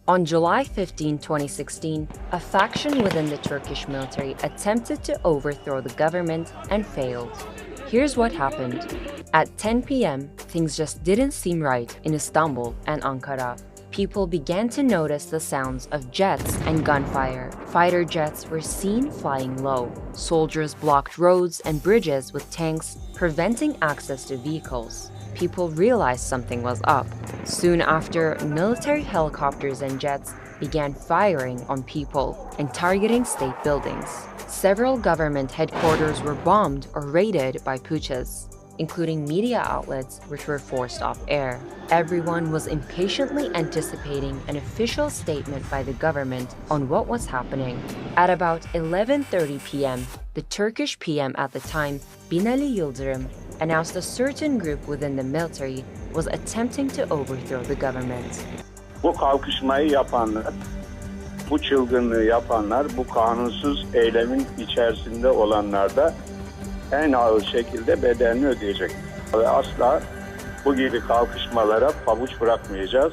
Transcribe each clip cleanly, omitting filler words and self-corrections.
On July 15, 2016, a faction within the Turkish military attempted to overthrow the government and failed. Here's what happened. At 10 p.m., things just didn't seem right in Istanbul and Ankara. People began to notice the sounds of jets and gunfire. Fighter jets were seen flying low. Soldiers blocked roads and bridges with tanks, preventing access to vehicles. People realized something was up. Soon after, military helicopters and jets began firing on people and targeting state buildings. Several government headquarters were bombed or raided by putschists, including media outlets which were forced off air. Everyone was impatiently anticipating an official statement by the government on what was happening. At about 11:30 p.m., the Turkish PM at the time, Binali Yıldırım, announced a certain group within the military was attempting to overthrow the government. Bu kalkışmayı yapanlar, bu çılgınlığı yapanlar, bu kanunsuz eylemin içerisinde olanlar da en ağır şekilde bedelini ödeyecek. Ve asla bu gibi kalkışmalara pabuç bırakmayacağız.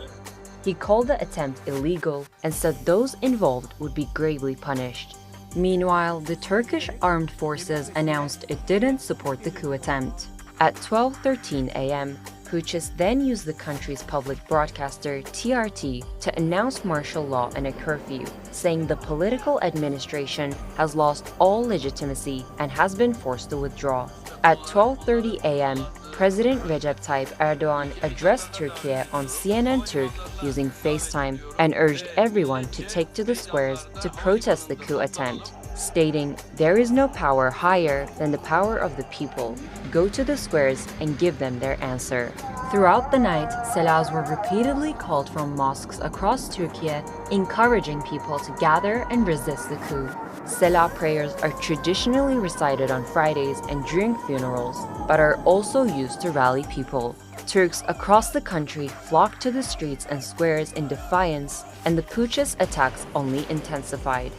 He called the attempt illegal and said those involved would be gravely punished. Meanwhile, the Turkish armed forces announced it didn't support the coup attempt. At 12:13 a.m., putschists then used the country's public broadcaster, TRT, to announce martial law and a curfew, saying the political administration has lost all legitimacy and has been forced to withdraw. At 12:30 a.m., President Recep Tayyip Erdogan addressed Türkiye on CNN Turk using FaceTime and urged everyone to take to the squares to protest the coup attempt, stating, "There is no power higher than the power of the people. Go to the squares and give them their answer." Throughout the night, selahs were repeatedly called from mosques across Turkey, encouraging people to gather and resist the coup. Selah prayers are traditionally recited on Fridays and during funerals, but are also used to rally people. Turks across the country flocked to the streets and squares in defiance, and the putschist attacks only intensified.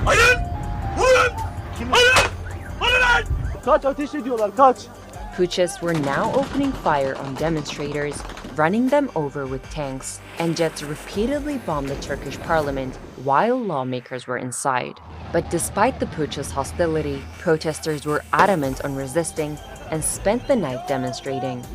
Hayır! Vurun! Hayır! Hayır! Kaç, ateş ediyorlar, kaç! Putschists were now opening fire on demonstrators, running them over with tanks, and jets repeatedly bombed the Turkish parliament while lawmakers were inside. But despite the putschist hostility, protesters were adamant on resisting and spent the night demonstrating.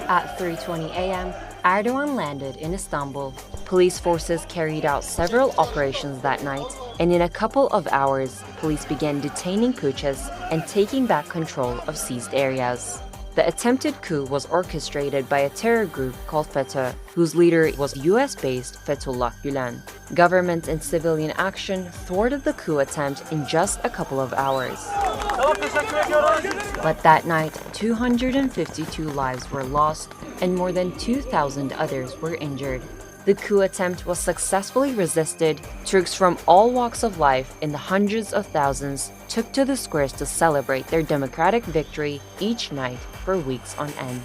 At 3:20 a.m., Erdogan landed in Istanbul. Police forces carried out several operations that night, and in a couple of hours, police began detaining putschists and taking back control of seized areas. The attempted coup was orchestrated by a terror group called FETO, whose leader was US-based Fethullah Gülen. Government and civilian action thwarted the coup attempt in just a couple of hours. But that night, 252 lives were lost and more than 2,000 others were injured. The coup attempt was successfully resisted. Turks from all walks of life in the hundreds of thousands took to the squares to celebrate their democratic victory each night for weeks on end.